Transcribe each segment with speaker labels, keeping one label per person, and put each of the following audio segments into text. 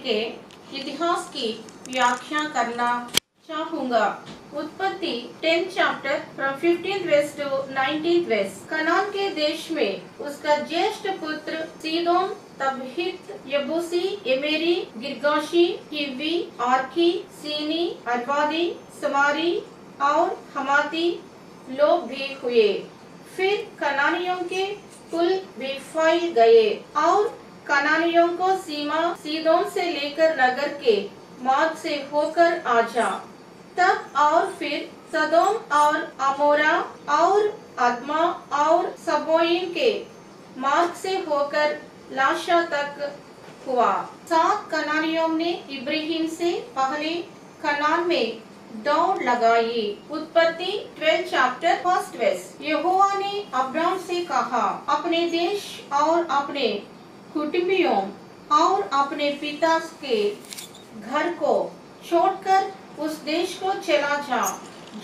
Speaker 1: के इतिहास की व्याख्या करना चाहूँगा। उत्पत्ति 10 chapter from 15th verse to 19th verse। Kanan के देश में उसका ज्येष्ठ पुत्र सीदोन, तबहित, यबूसी, एमेरी, गिर्गाशी, हिव्वी, आर्की, सीनी, अर्वादी, समारी और हमाती लोग भी हुए। फिर कनानियों के कुल भी फैल गए और कनानियों को सीमा सीदोन से लेकर नगर के मार्ग से होकर आजा, तब और फिर सदोम और अमोरा और अदमा और सबोयीम के मार्ग से होकर लाशा तक हुआ। 7 कनानियों ने इब्राहिम से पहले कनान में दौड़ लगाई। उत्पत्ति 12 चैप्टर 1st verse। यहोवा ने अब्राम से कहा, अपने देश और अपने कुटुंबियों और अपने पिता के घर को छोड़कर उस देश को चला जा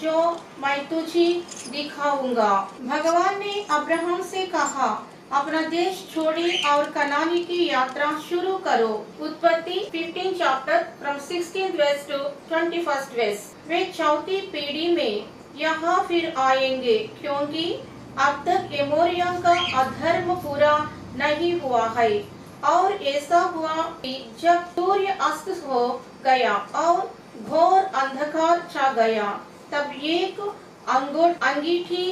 Speaker 1: जो मैं तुझे दिखाऊंगा। भगवान ने अब्राहम से कहा, अपना देश छोड़े और कनानी की यात्रा शुरू करो। उत्पत्ति 15 chapter from 16th verse to 21st verse। वे चौथी पीढ़ी में यहाँ फिर आएंगे, क्योंकि अब तक एमोरियों का अधर्म पूरा नहीं हुआ है। और ऐसा हुआ कि जब सूर्य अस्त हो गया और घोर अंधकार छा गया, तब एक अंगीठी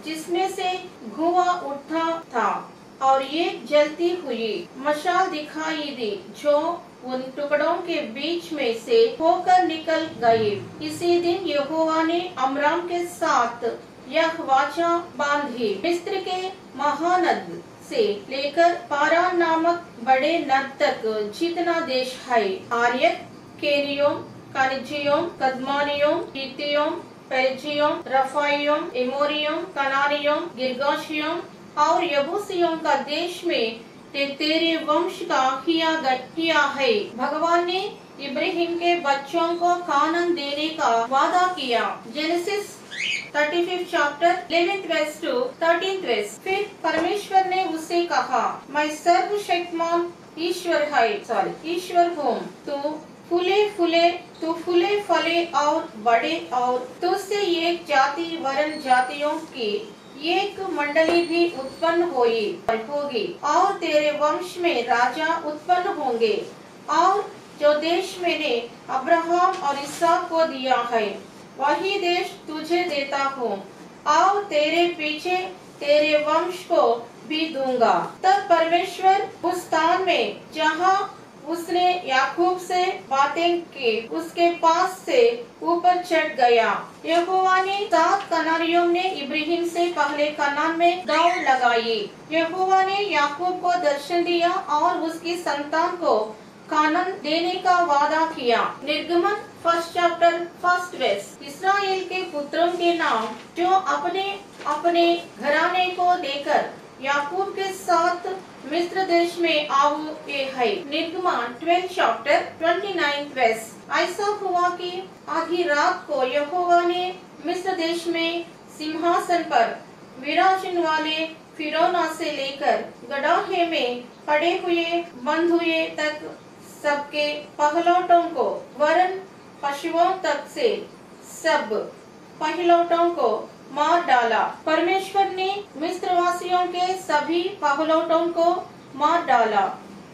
Speaker 1: जिसमें से धुआं उठा था और एक जलती हुई मशाल दिखाई दी, जो उन टुकड़ों के बीच में से होकर निकल गई। इसी दिन यहोवा ने अमराम के साथ यह वाचा बांधी, मिस्र के महानद से लेकर पारान नामक बड़े नद तक जितना देश है, आर्यक, केनियों, कनिजियों, कदमानियों, हित्तियों, पेरिजियों, रफाइयों, एमोरियों, कनानियों, गिर्गाशियों और यबूसियों का देश में तेरे वंश का किया है। भगवान ने इब्राहिम के बच्चों को कानान देने का वादा किया। Genesis 35th chapter 11th verse to 13th verse। फिर परमेश्वर ने उससे कहा, मैं सर्वशक्तिमान ईश्वर हूँ। तू फूले फले और बड़े, और तुझसे एक जाति वरन जातियों की एक मंडली भी उत्पन्न होगी और तेरे वंश में राजा उत्पन्न होंगे। और जो देश मैंने अब्राहम और इसहाक को दिया है, वही देश तुझे देता हूँ और तेरे पीछे तेरे वंश को भी दूंगा। तब परमेश्वर उस स्थान में जहाँ उसने याकूब से बातें की, उसके पास से ऊपर चढ़ गया। यहोवा ने 7 कनानियों ने इब्राहिम से पहले कनान में दौड़ लगाई। यहोवा ने याकूब को दर्शन दिया और उसकी संतान को कानान देने का वादा किया। निर्गमन 1st चैप्टर 1st verse। इस्राएल के पुत्रों के नाम जो अपने घराने को देकर याकूब के साथ मिस्र देश में आए है। निर्गमन 12 चैप्टर 29th verse। ऐसा हुआ कि आधी रात को यहोवा ने मिस्र देश में सिंहासन पर विराजने वाले फिरौना से लेकर गड्ढे में पड़े हुए बंधुए तक सबके पहलौठों को वरन पशुओं तक से सब पहलौठों को मार डाला। परमेश्वर ने मिस्रवासियों के सभी पहलौठों को मार डाला।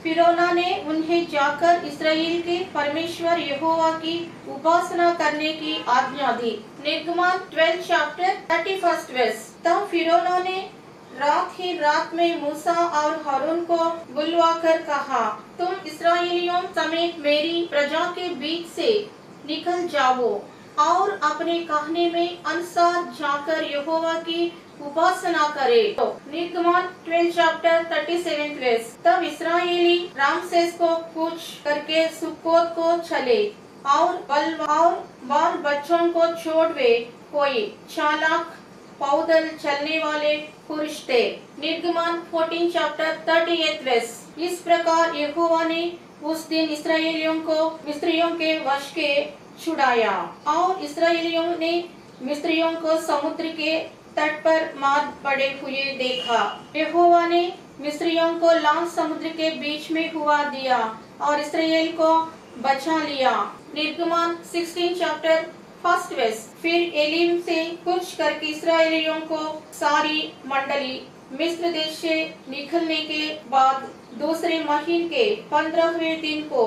Speaker 1: फिरौना ने उन्हें जाकर इस्राएल के परमेश्वर यहोवा की उपासना करने की आज्ञा दी। निर्गमन 12 चैप्टर 31st verse। तब फिरौना ने रात में मूसा और हारून को बुलवाकर कहा, तुम इस्राएलियों समेत मेरी प्रजा के बीच से निकल जाओ और अपने कहने में अनुसार जाकर यहोवा की उपासना करे। तो निर्गमन 12 चैप्टर 37th verse। तब इस्राएली रामसेस को कूच करके सुक्कोत को चले और बाल बच्चों को छोड़ वे कोई चालाक पैदल चलने वाले पुरुष थे। निर्गमन 14 चैप्टर 38th verse। इस प्रकार यहोवा ने उस दिन इस्राएलियों को मिस्रियों के वश के छुड़ाया और इस्राएलियों ने मिस्रियों को समुद्र के तट पर मार पड़े हुए देखा। यहोवा ने मिस्रियों को लाल समुद्र के बीच में हुआ दिया और इसराइल को बचा लिया। निर्गमन 16 चैप्टर 1 वर्स। फिर एलीम से कुछ करके इसराइलियों को सारी मंडली मिस्र देश से निकलने के बाद दूसरे महीने के 15वें दिन को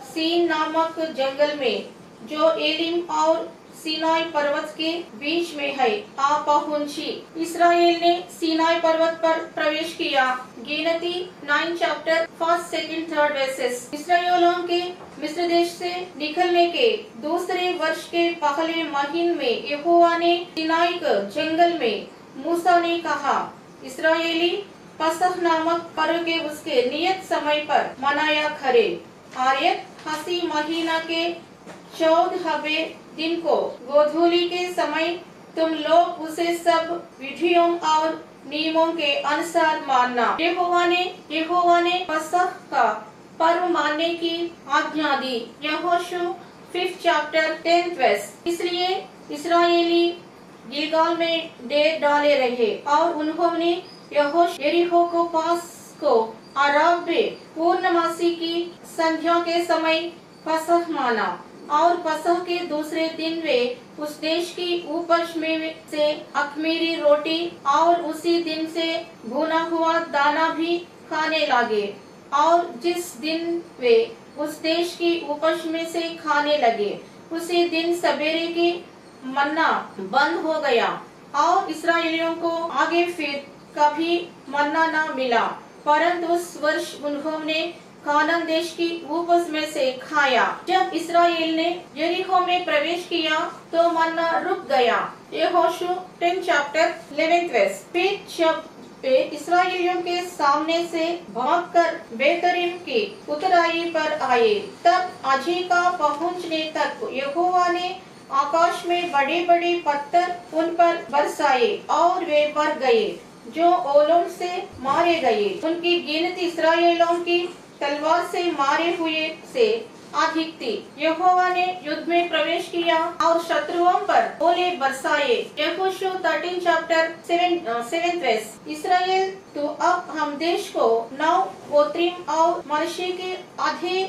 Speaker 1: सीन नामक जंगल में जो एलीम और सीनाई पर्वत के बीच में है आ पहुंची। इसराइल ने सीनाई पर्वत पर प्रवेश किया। गिनती 9 चैप्टर 1, 2, 3 वर्सेस। इसराइलियों के मिस्र देश से निकलने के दूसरे वर्ष के पहले महीने में यहोवा ने सीनाई के जंगल में मूसा ने कहा, इसराइली पसह नामक पर्व के उसके नियत समय पर मनाया करे। आयत हसी महीना के 14वें दिन को गोधूली के समय तुम लोग उसे सब विधियों और नियमों के अनुसार मानना। यहोवा ने पसह का पर्व मानने की आज्ञा दी। यहोशू 5 चैप्टर 10 वर्स। इसलिए इसराइली गिलगाल में डेरे डाले रहे और उन्होंने यरीहो को पास को अरब में पूर्णमासी की संध्या के समय पसह माना और पसह के दूसरे दिन वे उस देश की उपज में से अखमीरी रोटी और उसी दिन से भुना हुआ दाना भी खाने लगे। और जिस दिन वे उस देश की उपज में से खाने लगे उसी दिन सवेरे की मन्ना बंद हो गया और इसराइलियों को आगे फिर कभी मन्ना न मिला, परंतु उस वर्ष उन्होंने कानान देश की उपज में से खाया। जब इसराइल ने यरीहो में प्रवेश किया तो मन्ना रुक गया। यहोशू 10 चैप्टर 11 वर्स। फिर जब वे इसराइलियों के सामने से भागकर बेतरीम की उतराई पर आए तब अजीका पहुंचने तक यहोवा ने आकाश में बड़े बड़े पत्थर उन पर बरसाए और वे मर गए जो ओलों से मारे गए। उनकी गिनती इसराइलियों की तलवार से मारे हुए से अधिक थी। यहोवा ने युद्ध में प्रवेश किया और शत्रुओं पर ओले बरसाए। यहोशू 13 चैप्टर 7 वर्स। इसराइल तो अब हम देश को 9 गोत्रीम और मनश्शे के आधे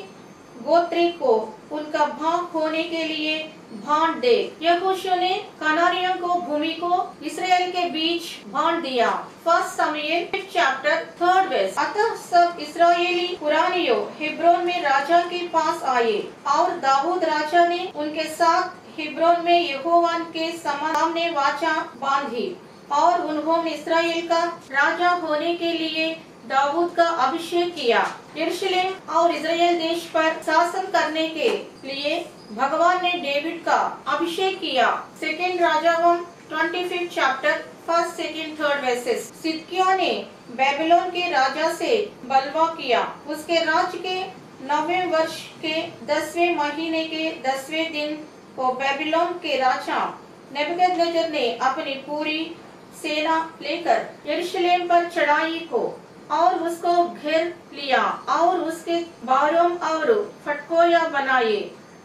Speaker 1: गोत्री को उनका भाग होने के लिए बांट दे। यहोशू ने कनानियों को भूमि को इसराइल के बीच बांट दिया। 1 शमूएल 5 चैप्टर 3 वर्स। अतः सब इसराइली पुरानियों हेब्रोन में राजा के पास आए और दाऊद राजा ने उनके साथ हेब्रोन में यहोवा के सामने वाचा बांधी और उन्होंने इसराइल का राजा होने के लिए दाऊद का अभिषेक किया। यरूशलेम और इस्राएल देश पर शासन करने के लिए भगवान ने डेविड का अभिषेक किया। 2 राजावम 25 चैप्टर 1, 2, 3 वर्सेस। सिदकिय्याह ने बेबीलोन के राजा से बलवा किया। उसके राज्य के 9वें वर्ष के 10वें महीने के 10वें दिन को बेबीलोन के राजा नेबूकदनेस्सर ने अपनी पूरी सेना लेकर यरूशलेम पर चढ़ाई को और उसको घेर लिया और उसके बारों और फटकोया बनाए।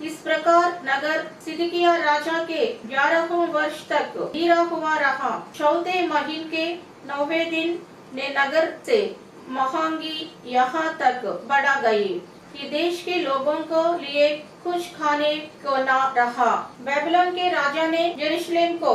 Speaker 1: इस प्रकार नगर सिदकिय्याह राजा के 11वें वर्ष तक घिरा हुआ रहा। 4थे महीने के 9वें दिन ने नगर से महंगी यहाँ तक बढ़ा गई कि देश के लोगों को लिए कुछ खाने को न रहा। बेबीलोन के राजा ने यरूशलेम को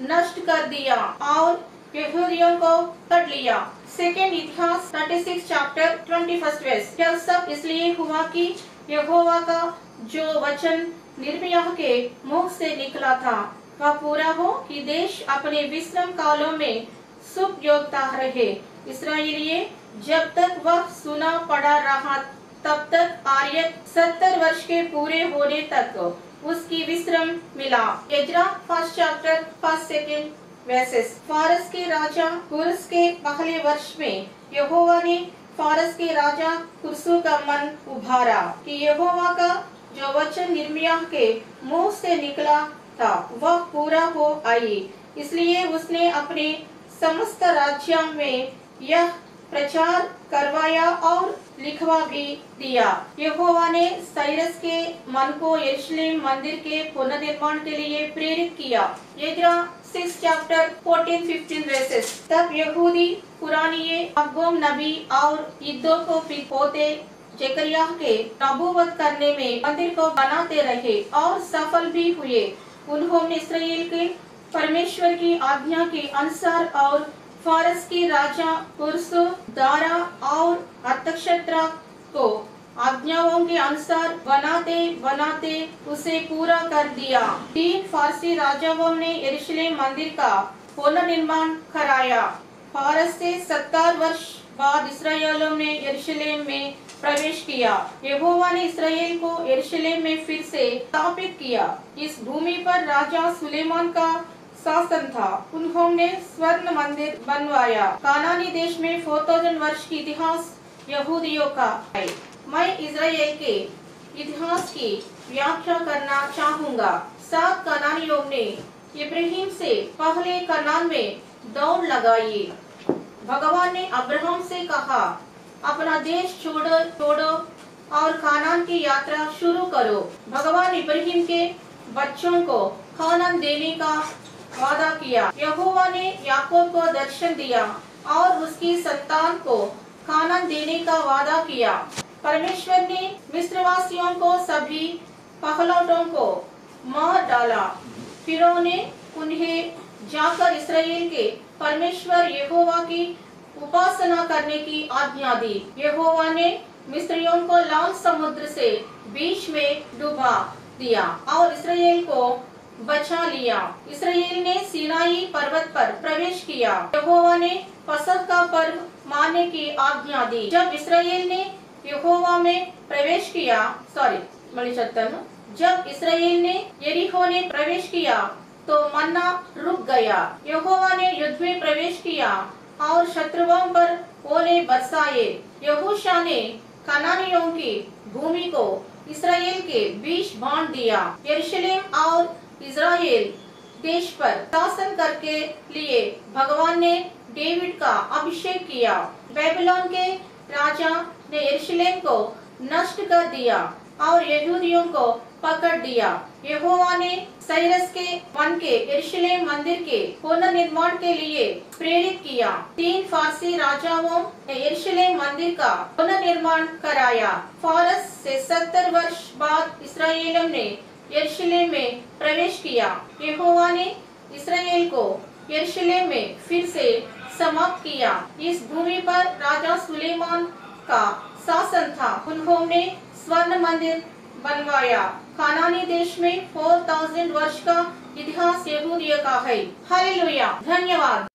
Speaker 1: नष्ट कर दिया और यहूदियों को कर लिया। 2 इतिहास 36 चैप्टर 21 वर्स। यह सब इसलिए हुआ कि यहोवा का जो वचन यिर्मयाह के मुख से निकला था वह पूरा हो कि देश अपने विश्राम कालों में सुख योगता रहे। इसराइलिये जब तक वह सुना पड़ा रहा तब तक आयत 70 वर्ष के पूरे होने तक उसकी विश्राम मिला। Ezra 1 chapter 1, 2 versus. फारस के राजा कुरस के पहले वर्ष में यहोवा ने फारस के राजा कुरसु का मन उभारा कि यहोवा का जो वचन यिर्मयाह के मुंह से निकला था वह पूरा हो आई। इसलिए उसने अपने समस्त राज्यों में यह प्रचार करवाया और लिखवा भी दिया। यहोवा ने साइरस के मन को यरूशलेम मंदिर के पुनर्निर्माण के लिए प्रेरित किया। Ezra 6 chapter 14-15 versus. तब यहूदी पुरानिये अगबोम नबी और इद्दो को पोते जकरिया के नबूवत करने में मंदिर को बनाते रहे और सफल भी हुए। उन्होंने इस्राएल के परमेश्वर की आज्ञा के अनुसार और फारस के राजा पुरुष दारा और अतक्षत्रा को आज्ञाओं के अनुसार बनाते बनाते उसे पूरा कर दिया। 3 फारसी राजाओं ने यरूशलेम मंदिर का पुनर्निर्माण कराया। फारस से 70 वर्ष बाद इस्राएलियों ने यरूशलेम में प्रवेश किया। यहोवा ने इस्राएल को यरूशलेम में फिर से स्थापित किया। इस भूमि पर राजा सुलेमान का शासन था। उन्होंने स्वर्ण मंदिर बनवाया। कानानी देश में 4000 वर्ष की इतिहास यहूदियों का है। मैं इस्राएल के इतिहास की व्याख्या करना चाहूँगा। 7 कनानियों ने इब्राहिम से पहले कनान में दौड़ लगाई। भगवान ने अब्राहम से कहा, अपना देश छोड़ो और कानान की यात्रा शुरू करो। भगवान इब्राहिम के बच्चों को कानान देने का वादा किया। यहोवा ने याकूब को दर्शन दिया और उसकी संतान को कानान देने का वादा किया। परमेश्वर ने मिस्रवासियों को सभी पहलौठों को मार डाला। फिरौन ने उन्हें जाकर इस्राएल के परमेश्वर यहोवा की उपासना करने की आज्ञा दी। यहोवा ने मिस्रियों को लाल समुद्र से बीच में डुबा दिया और इस्राएल को बचा लिया। इस्राएल ने सीनाई पर्वत पर प्रवेश किया। यहोवा ने फसह का पर्व मानने की आज्ञा दी। जब इस्राएल ने यहोवा में प्रवेश किया, जब इस्राएल ने यरीहो ने प्रवेश किया तो मन्ना रुक गया। यहोवा ने युद्ध में प्रवेश किया और शत्रुओं पर ओले बरसाए। यहोशा ने कनानियों की भूमि को इस्राएल के बीच बांट दिया। यरूशलेम और इस्राएल देश पर शासन करके लिए भगवान ने डेविड का अभिषेक किया। बेबीलोन के राजा ने यरूशलेम को नष्ट कर दिया और यहूदियों को पकड़ दिया। यहोवा ने साइरस के मन के यरूशलेम मंदिर के पुनर्निर्माण के लिए प्रेरित किया। 3 फारसी राजाओं ने यरूशलेम मंदिर का पुनर्निर्माण कराया। फारस से 70 वर्ष बाद इस्राएलियों ने यरूशलेम में प्रवेश किया। यहोवा ने इस्राएल को यरूशलेम में फिर से समाप्त किया। इस भूमि पर राजा सुलेमान का शासन था। उन्होंने स्वर्ण मंदिर बनवाया। कानानी देश में 4000 वर्ष का इतिहास यहूदियों का है। हालेलुया, धन्यवाद।